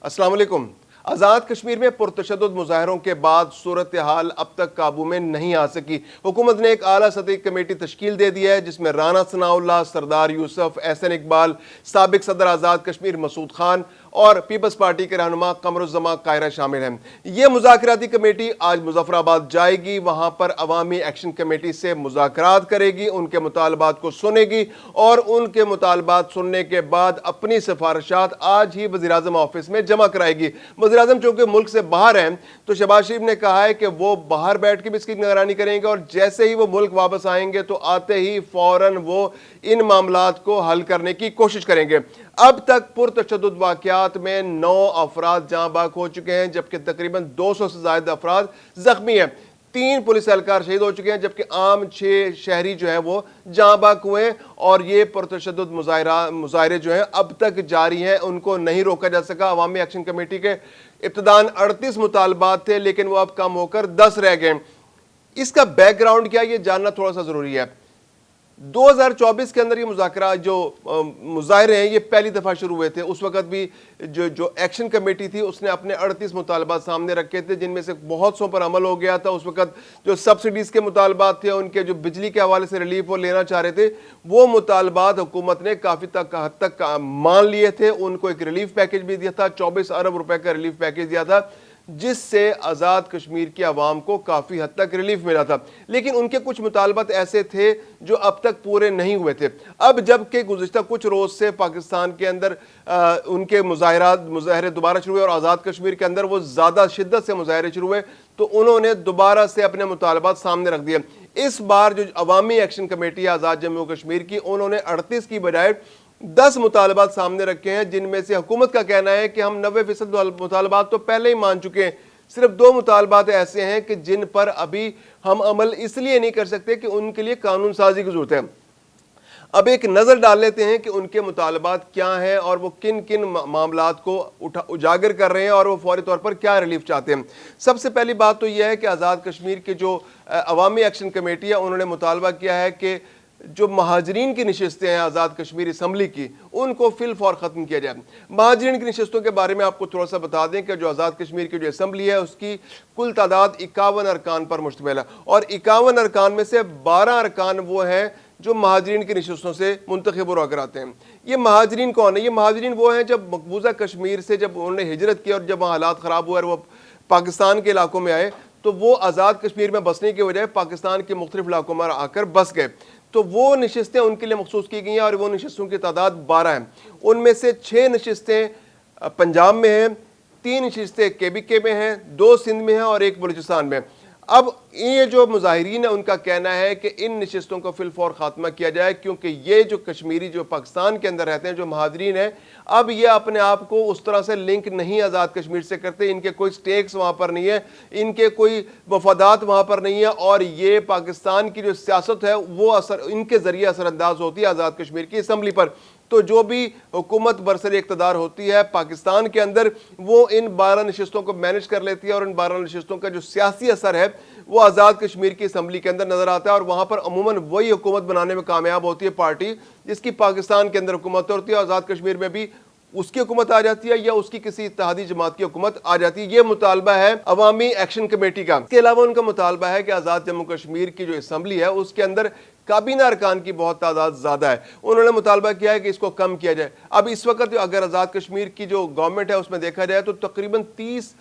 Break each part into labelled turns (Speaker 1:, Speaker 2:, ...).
Speaker 1: السلام علیکم۔ آزاد کشمیر میں پرتشدد مظاہروں کے بعد صورتحال اب تک قابو میں نہیں آ سکی۔ حکومت نے ایک اعلیٰ سطحی کمیٹی تشکیل دے دی ہے جس میں رانا ثناءاللہ، سردار یوسف، احسن اقبال، سابق صدر آزاد کشمیر مسعود خان اور پیپلز پارٹی کے رہنما قمر الزمان قاہرہ شامل ہیں۔ یہ مذاکراتی کمیٹی آج مظفر آباد جائے گی، وہاں پر عوامی ایکشن کمیٹی سے مذاکرات کرے گی، ان کے مطالبات کو سنے گی اور ان کے مطالبات سننے کے بعد اپنی سفارشات آج ہی وزیراعظم آفس میں جمع کرائے گی۔ وزیراعظم چونکہ ملک سے باہر ہیں تو شہباز شریف نے کہا ہے کہ وہ باہر بیٹھ کے بھی اس کی نگرانی کریں گے اور جیسے ہی وہ ملک واپس آئیں گے تو آتے ہی فوراً وہ ان معاملات کو حل کرنے کی کوشش کریں گے۔ اب تک پرتشدد واقعات میں 9 افراد جاں بحق ہو چکے ہیں جبکہ تقریباً 200 سے زائد افراد زخمی ہیں۔ 3 پولیس اہلکار شہید ہو چکے ہیں جبکہ عام 6 شہری جو ہیں وہ جاں بحق ہوئے ہیں اور یہ پرتشدد مظاہرے جو ہیں اب تک جاری ہیں، ان کو نہیں روکا جا سکا۔ عوامی ایکشن کمیٹی کے ابتداً 38 مطالبات تھے لیکن وہ اب کم ہو کر 10 رہ گئے۔ اس کا بیک گراؤنڈ کیا یہ جاننا تھوڑا سا ضروری ہے۔ 2024 کے اندر یہ مذاکرات جو مظاہرے ہیں یہ پہلی دفعہ شروع ہوئے تھے، اس وقت بھی جو ایکشن کمیٹی تھی اس نے اپنے 38 مطالبات سامنے رکھے تھے جن میں سے بہت سو پر عمل ہو گیا تھا۔ اس وقت جو سبسڈیز کے مطالبات تھے، ان کے جو بجلی کے حوالے سے ریلیف وہ لینا چاہ رہے تھے، وہ مطالبات حکومت نے کافی حد تک مان لیے تھے۔ ان کو ایک ریلیف پیکج بھی دیا تھا، 24 ارب روپے کا ریلیف پیکج دیا تھا جس سے آزاد کشمیر کی عوام کو کافی حد تک ریلیف ملا تھا، لیکن ان کے کچھ مطالبات ایسے تھے جو اب تک پورے نہیں ہوئے تھے۔ اب جبکہ گزشتہ کچھ روز سے پاکستان کے اندر ان کے مظاہرے دوبارہ شروع ہوئے اور آزاد کشمیر کے اندر وہ زیادہ شدت سے مظاہرے شروع ہوئے تو انہوں نے دوبارہ سے اپنے مطالبات سامنے رکھ دیے۔ اس بار جو عوامی ایکشن کمیٹی ہے آزاد جموں کشمیر کی، انہوں نے 38 کی بجائے 10 مطالبات سامنے رکھے ہیں جن میں سے حکومت کا کہنا ہے کہ ہم 90% مطالبات تو پہلے ہی مان چکے ہیں، صرف 2 مطالبات ایسے ہیں کہ جن پر ابھی ہم عمل اس لیے نہیں کر سکتے کہ ان کے لیے قانون سازی کی ضرورت ہے۔ اب ایک نظر ڈال لیتے ہیں کہ ان کے مطالبات کیا ہیں اور وہ کن کن معاملات کو اجاگر کر رہے ہیں اور وہ فوری طور پر کیا ریلیف چاہتے ہیں۔ سب سے پہلی بات تو یہ ہے کہ آزاد کشمیر کے جو عوامی ایکشن کمیٹی ہے انہوں نے مطالبہ کیا ہے کہ جو مہاجرین کی نشستیں ہیں آزاد کشمیر اسمبلی کی، ان کو فی الفور ختم کیا جائے۔ مہاجرین کی نشستوں کے بارے میں آپ کو تھوڑا سا بتا دیں کہ جو آزاد کشمیر کی جو اسمبلی ہے اس کی کل تعداد 51 ارکان پر مشتمل ہے اور 51 ارکان میں سے 12 ارکان وہ ہیں جو مہاجرین کی نشستوں سے منتخب ہو کر آتے ہیں۔ یہ مہاجرین کون ہیں؟ یہ مہاجرین وہ ہیں جب مقبوضہ کشمیر سے جب انہوں نے ہجرت کی اور جب وہاں حالات خراب ہوئے اور وہ پاکستان کے علاقوں میں آئے تو وہ آزاد کشمیر میں بسنے کے بجائے پاکستان کے مختلف علاقوں میں آ کر بس گئے، تو وہ نشستیں ان کے لیے مخصوص کی گئی ہیں اور وہ نشستوں کی تعداد 12 ہیں۔ ان میں سے 6 نشستیں پنجاب میں ہیں، 3 نشستیں KBK میں ہیں، 2 سندھ میں ہیں اور 1 بلوچستان میں۔ اب یہ جو مظاہرین ہیں ان کا کہنا ہے کہ ان نشستوں کو فی الفور خاتمہ کیا جائے کیونکہ یہ جو کشمیری جو پاکستان کے اندر رہتے ہیں جو مہاجرین ہیں اب یہ اپنے آپ کو اس طرح سے لنک نہیں آزاد کشمیر سے کرتے، ان کے کوئی سٹیکس وہاں پر نہیں ہے، ان کے کوئی مفادات وہاں پر نہیں ہے اور یہ پاکستان کی جو سیاست ہے وہ ان کے ذریعے اثر انداز ہوتی ہے آزاد کشمیر کی اسمبلی پر۔ تو جو بھی حکومت برسر اقتدار ہوتی ہے پاکستان کے اندر وہ ان 12 نشستوں کو مینج کر لیتی ہے اور ان 12 نشستوں کا جو سیاسی اثر ہے وہ آزاد کشمیر کی اسمبلی کے اندر نظر آتا ہے اور وہاں پر عموماً وہی حکومت بنانے میں کامیاب ہوتی ہے پارٹی جس کی پاکستان کے اندر حکومت ہوتی ہے۔ آزاد کشمیر میں بھی اس کی حکومت آ جاتی ہے یا اس کی کسی اتحادی جماعت کی حکومت آ جاتی ہے۔ یہ مطالبہ ہے عوامی ایکشن کمیٹی کا۔ اس کے علاوہ ان کا مطالبہ ہے کہ آزاد جموں کشمیر کی جو اسمبلی ہے اس کے اندر کابینہ ارکان کی بہت تعداد زیادہ ہے، انہوں نے مطالبہ کیا ہے کہ اس کو کم کیا جائے۔ اب اس وقت اگر آزاد کشمیر کی جو گورنمنٹ ہے اس میں دیکھا جائے تو تقریباً 30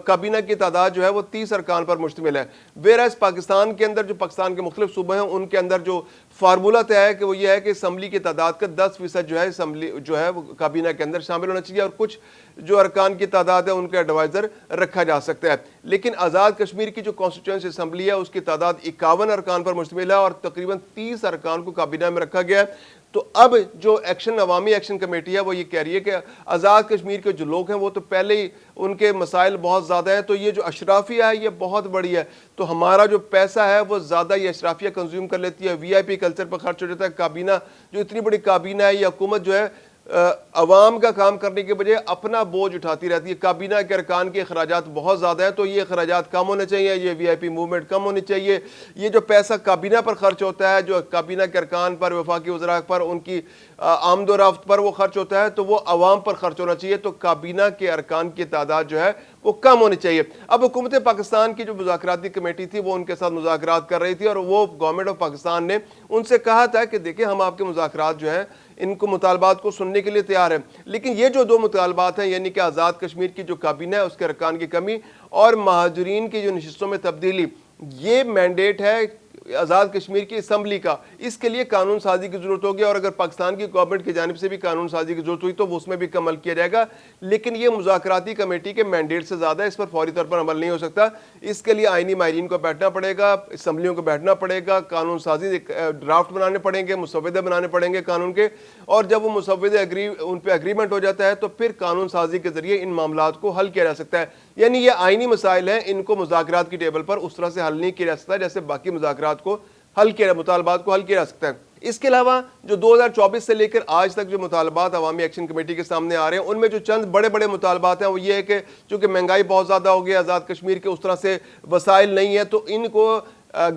Speaker 1: کابینہ کی تعداد جو ہے وہ 30 ارکان پر مشتمل ہے، ویئرز پاکستان کے اندر جو پاکستان کے مختلف صوبے ہیں ان کے اندر جو فارمولہ طے ہے کہ وہ یہ ہے کہ اسمبلی کی تعداد کا 10% جو ہے اسمبلی جو ہے وہ کابینہ کے اندر شامل ہونا چاہیے اور کچھ جو ارکان کی تعداد ہے ان کا ایڈوائزر رکھا جا سکتا ہے۔ لیکن آزاد کشمیر کی جو کانسٹیٹیوئنسی اسمبلی ہے اس کی تعداد 51 ارکان پر مشتمل ہے اور تقریباً 30 ارکان کو کابینہ میں رکھا گیا ہے۔ تو اب جو عوامی ایکشن کمیٹی ہے وہ یہ کہہ رہی ہے کہ آزاد کشمیر کے جو لوگ ہیں وہ تو پہلے ہی ان کے مسائل بہت زیادہ ہیں، تو یہ جو اشرافیہ ہے یہ بہت بڑی ہے، تو ہمارا جو پیسہ ہے وہ زیادہ یہ اشرافیہ کنزیوم کر لیتی ہے، VIP کلچر پر خرچ ہو جاتا ہے۔ کابینہ جو اتنی بڑی کابینہ ہے یہ حکومت جو ہے عوام کا کام کرنے کے بجائے اپنا بوجھ اٹھاتی رہتی ہے۔ کابینہ کے ارکان کے اخراجات بہت زیادہ ہیں تو یہ اخراجات کم ہونے چاہیے، یہ VIP موومنٹ کم ہونی چاہیے۔ یہ جو پیسہ کابینہ پر خرچ ہوتا ہے، جو کابینہ کے ارکان پر، وفاقی وزراء پر، ان کی آمد و رفت پر وہ خرچ ہوتا ہے تو وہ عوام پر خرچ ہونا چاہیے. تو کابینہ کے ارکان کی تعداد جو ہے وہ کم ہونی چاہیے. اب حکومت پاکستان کی جو مذاکراتی کمیٹی تھی وہ ان کے ساتھ مذاکرات کر رہی تھی اور وہ گورنمنٹ آف پاکستان نے ان سے کہا تھا کہ دیکھیں ہم آپ کے مذاکرات جو ہیں ان کو مطالبات کو سننے کے لیے تیار ہیں, لیکن یہ جو دو مطالبات ہیں یعنی کہ آزاد کشمیر کی جو کابینہ ہے اس کے ارکان کی کمی اور مہاجرین کی جو نشستوں میں تبدیلی, یہ مینڈیٹ ہے آزاد کشمیر کی اسمبلی کا. اس کے لیے قانون سازی کی ضرورت ہوگی اور اگر پاکستان کی گورنمنٹ کی جانب سے بھی قانون سازی کی ضرورت ہوئی تو اس میں بھی عمل کیا جائے گا, لیکن یہ مذاکراتی کمیٹی کے مینڈیٹ سے زیادہ اس پر فوری طور پر عمل نہیں ہو سکتا. اس کے لیے آئینی ماہرین کو بیٹھنا پڑے گا, اسمبلیوں کو بیٹھنا پڑے گا, قانون سازی ڈرافٹ بنانے پڑیں گے, مسودے بنانے پڑیں گے قانون کے, اور جب وہ مسودے ان پہ اگریمنٹ ہو جاتا ہے تو پھر قانون سازی کے ذریعے ان معاملات کو حل کیا جا سکتا ہے. یعنی یہ آئینی مسائل ہیں, ان کو مذاکرات کی ٹیبل پر اس طرح سے حل نہیں کیا جا سکتا جیسے باقی مذاکرات کو مطالبات کو حل کیا جا سکتا ہے. اس کے علاوہ جو 2024 سے لے کر آج تک جو مطالبات عوامی ایکشن کمیٹی کے سامنے آ رہے ہیں ان میں جو چند بڑے بڑے مطالبات ہیں وہ یہ ہے کہ چونکہ مہنگائی بہت زیادہ ہو گئی, آزاد کشمیر کے اس طرح سے وسائل نہیں ہیں تو ان کو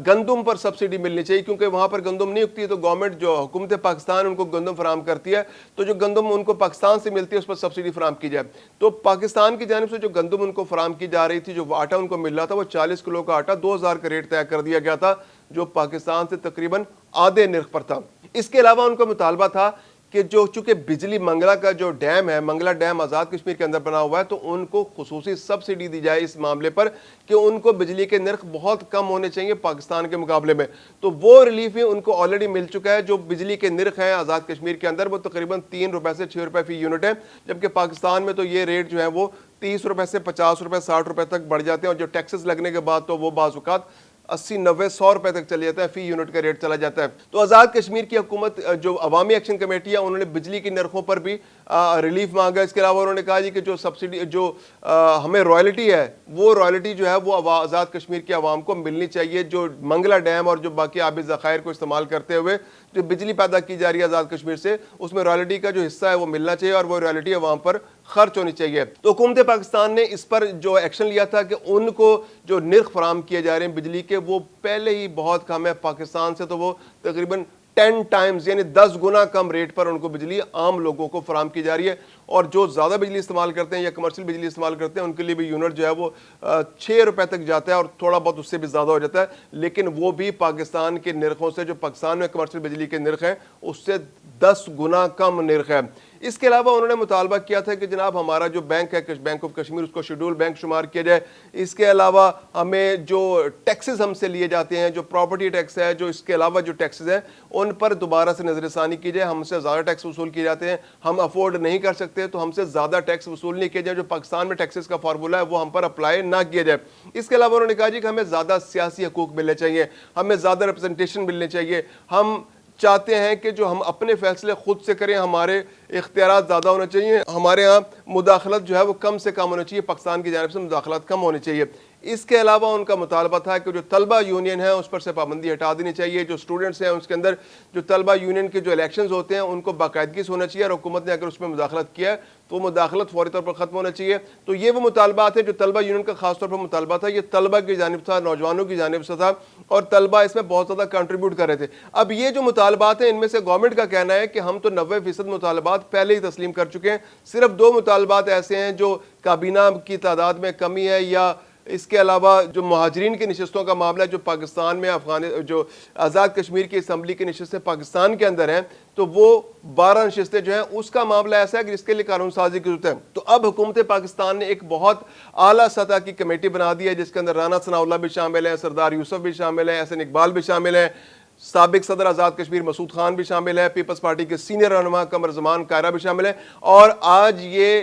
Speaker 1: گندم پر سبسڈی ملنی چاہیے, کیونکہ وہاں پر گندم نہیں اگتی تو گورنمنٹ جو حکومت پاکستان ان کو گندم فراہم کرتی ہے, تو جو گندم ان کو پاکستان سے ملتی ہے اس پر سبسڈی فراہم کی جائے. تو پاکستان کی جانب سے جو گندم ان کو فراہم کی جا رہی تھی, جو آٹا ان کو مل رہا تھا, وہ 40 کلو کا آٹا 2000 کا ریٹ طے کر دیا گیا تھا جو پاکستان سے تقریباً آدھے نرخ پر تھا. اس کے علاوہ ان کا مطالبہ تھا کہ جو چونکہ بجلی منگلا کا جو ڈیم ہے, منگلا ڈیم آزاد کشمیر کے اندر بنا ہوا ہے, تو ان کو خصوصی سبسڈی دی جائے اس معاملے پر کہ ان کو بجلی کے نرخ بہت کم ہونے چاہیے پاکستان کے مقابلے میں. تو وہ ریلیف ان کو آلریڈی مل چکا ہے. جو بجلی کے نرخ ہیں آزاد کشمیر کے اندر وہ تقریباً 3 روپے سے 6 روپے فی یونٹ ہے, جبکہ پاکستان میں تو یہ ریٹ جو ہے وہ 30 روپے سے 50 روپے 60 روپے تک بڑھ جاتے ہیں, اور جو ٹیکسز لگنے کے بعد تو وہ بعض اوقات 80 90 100 روپے تک چلے جاتا ہے, فی یونٹ کا ریٹ چلا جاتا ہے. تو آزاد کشمیر کی حکومت جو عوامی ایکشن کمیٹی ہے انہوں نے بجلی کی نرخوں پر بھی ریلیف مانگا. اس کے علاوہ انہوں نے کہا جی کہ جو سبسڈی جو ہمیں رائلٹی ہے وہ رائلٹی جو ہے وہ آزاد کشمیر کے عوام کو ملنی چاہیے. جو منگلا ڈیم اور جو باقی آبی ذخائر کو استعمال کرتے ہوئے جو بجلی پیدا کی جا رہی ہے آزاد کشمیر سے, اس میں رائلٹی کا جو حصہ ہے وہ ملنا چاہیے اور وہ رائلٹی عوام پر خرچ ہونی چاہیے. تو حکومت پاکستان نے اس پر جو ایکشن لیا تھا کہ ان کو جو نرخ فراہم کیے جا رہے ہیں بجلی کے وہ پہلے ہی بہت کم ہے پاکستان سے, تو وہ تقریباً 10 ٹائمز یعنی 10 گنا کم ریٹ پر ان کو بجلی عام لوگوں کو فراہم کی جا رہی ہے. اور جو زیادہ بجلی استعمال کرتے ہیں یا کمرشل بجلی استعمال کرتے ہیں ان کے لیے بھی یونٹ جو ہے وہ 6 روپے تک جاتا ہے اور تھوڑا بہت اس سے بھی زیادہ ہو جاتا ہے, لیکن وہ بھی پاکستان کے نرخوں سے, جو پاکستان میں کمرشل بجلی کے نرخ ہیں اس سے 10 گنا کم نرخ ہے. اس کے علاوہ انہوں نے مطالبہ کیا تھا کہ جناب ہمارا جو بینک ہے بینک آف کشمیر اس کو شیڈول بینک شمار کیا جائے. اس کے علاوہ ہمیں جو ٹیکسز ہم سے لیے جاتے ہیں, جو پراپرٹی ٹیکس ہے, جو اس کے علاوہ جو ٹیکسز ہیں ان پر دوبارہ سے نظر ثانی کی جائے. ہم سے زیادہ ٹیکس وصول کیے جاتے ہیں, ہم افورڈ نہیں کر سکتے تو ہم سے زیادہ ٹیکس وصول نہیں کیا جائے. جو پاکستان میں ٹیکسز کا فارمولہ ہے وہ ہم پر اپلائی نہ کیا جائے. اس کے علاوہ انہوں نے کہا جی کہ ہمیں زیادہ سیاسی حقوق ملنے چاہیے, ہمیں زیادہ ریپرزنٹیشن ملنے چاہیے. ہم چاہتے ہیں کہ جو ہم اپنے فیصلے خود سے کریں, ہمارے اختیارات زیادہ ہونے چاہیے, ہمارے ہاں مداخلت جو ہے وہ کم سے کم ہونی چاہیے, پاکستان کی جانب سے مداخلت کم ہونی چاہیے. اس کے علاوہ ان کا مطالبہ تھا کہ جو طلبہ یونین ہے اس پر سے پابندی ہٹا دینی چاہیے. جو اسٹوڈنٹس ہیں اس کے اندر جو طلبہ یونین کے جو الیکشنز ہوتے ہیں ان کو باقاعدگی سے ہونا چاہیے, اور حکومت نے اگر اس میں مداخلت کیا ہے تو مداخلت فوری طور پر ختم ہونا چاہیے. تو یہ وہ مطالبات ہیں جو طلبہ یونین کا خاص طور پر مطالبہ تھا. یہ طلبہ کی جانب تھا, نوجوانوں کی جانب سے تھا, اور طلبہ اس میں بہت زیادہ کنٹریبیوٹ کر رہے تھے. اب یہ جو مطالبات ہیں ان میں سے گورنمنٹ کا کہنا ہے کہ ہم تو 90% مطالبات پہلے ہی تسلیم کر چکے ہیں, صرف 2 مطالبات ایسے ہیں جو کابینہ کی تعداد میں کمی ہے, یا اس کے علاوہ جو مہاجرین کی نشستوں کا معاملہ ہے جو پاکستان میں جو آزاد کشمیر کی اسمبلی کی نشستیں پاکستان کے اندر ہیں تو وہ 12 نشستیں جو ہیں اس کا معاملہ ایسا ہے کہ جس کے لیے قانون سازی کی ضرورت ہے. تو اب حکومت پاکستان نے ایک بہت اعلیٰ سطح کی کمیٹی بنا دی ہے جس کے اندر رانا ثناء اللہ بھی شامل ہیں, سردار یوسف بھی شامل ہیں, احسن اقبال بھی شامل ہیں, سابق صدر آزاد کشمیر مسعود خان بھی شامل ہے, پیپلز پارٹی کے سینئر رہنما قمر زمان کائرہ بھی شامل ہیں. اور آج یہ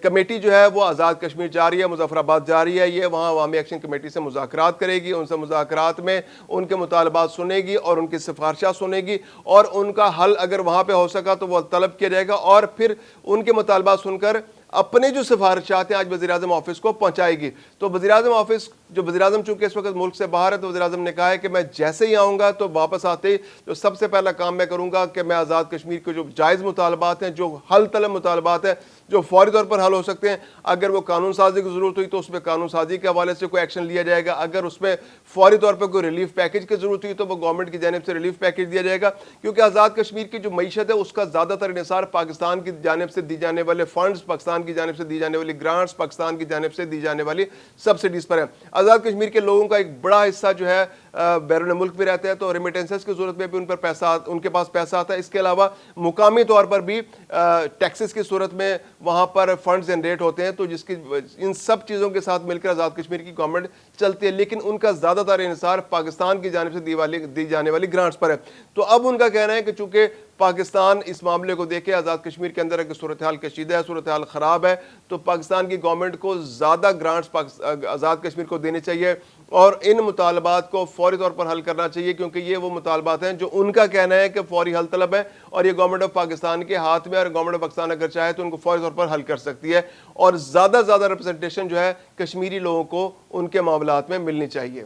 Speaker 1: کمیٹی جو ہے وہ آزاد کشمیر جا رہی ہے, مظفر آباد جا رہی ہے. یہ وہاں عوامی ایکشن کمیٹی سے مذاکرات کرے گی, ان سے مذاکرات میں ان کے مطالبات سنے گی اور ان کی سفارشات سنے گی, اور ان کا حل اگر وہاں پہ ہو سکا تو وہ طلب کیا جائے گا, اور پھر ان کے مطالبات سن کر اپنے جو سفارشات ہیں آج وزیراعظم آفس کو پہنچائے گی. تو وزیراعظم آفس, جو وزیراعظم چونکہ اس وقت ملک سے باہر ہے, تو وزیراعظم نے کہا ہے کہ میں جیسے ہی آؤں گا تو واپس آتے ہی جو سب سے پہلا کام میں کروں گا کہ میں آزاد کشمیر کے جو جائز مطالبات ہیں, جو حل طلب مطالبات ہیں, جو فوری طور پر حل ہو سکتے ہیں. اگر وہ قانون سازی کی ضرورت ہوئی تو اس میں قانون سازی کے حوالے سے کوئی ایکشن لیا جائے گا. اگر اس میں فوری طور پر کوئی ریلیف پیکج کی ضرورت ہوئی تو وہ گورنمنٹ کی جانب سے ریلیف پیکج دیا جائے گا, کیونکہ آزاد کشمیر کی جو معیشت ہے اس کا زیادہ تر انحصار پاکستان کی جانب سے دی جانے والے فنڈز, پاکستان کی جانب سے دی جانے والی گرانٹس, پاکستان کی جانب سے دی جانے والی سبسڈیز پر ہے. آزاد کشمیر کے لوگوں کا ایک بڑا حصہ جو ہے بیرون ملک بھی رہتا ہے, تو ریمیٹنسز کی صورت میں بھی ان کے پاس پیسہ آتا ہے. اس کے علاوہ مقامی طور پر بھی ٹیکسز کی صورت میں وہاں پر فنڈز جنریٹ ہوتے ہیں, تو جس کی ان سب چیزوں کے ساتھ مل کر آزاد کشمیر کی گورنمنٹ چلتی ہے, لیکن ان کا زیادہ تر انحصار پاکستان کی جانب سے دی جانے والی گرانٹس پر ہے. تو اب ان کا کہنا ہے کہ چونکہ پاکستان اس معاملے کو دیکھے آزاد کشمیر کے اندر اگر صورتحال کشیدہ ہے, صورتحال خراب ہے, تو پاکستان کی گورنمنٹ کو زیادہ گرانٹس آزاد کشمیر کو دینے چاہیے اور ان مطالبات کو فوری طور پر حل کرنا چاہیے, کیونکہ یہ وہ مطالبات ہیں جو ان کا کہنا ہے کہ فوری حل طلب ہے اور یہ گورنمنٹ آف پاکستان کے ہاتھ میں, اور گورنمنٹ آف پاکستان اگر چاہے تو ان کو فوری طور پر حل کر سکتی ہے, اور زیادہ ریپرزنٹیشن جو ہے کشمیری لوگوں کو ان کے معاملات میں ملنی چاہیے.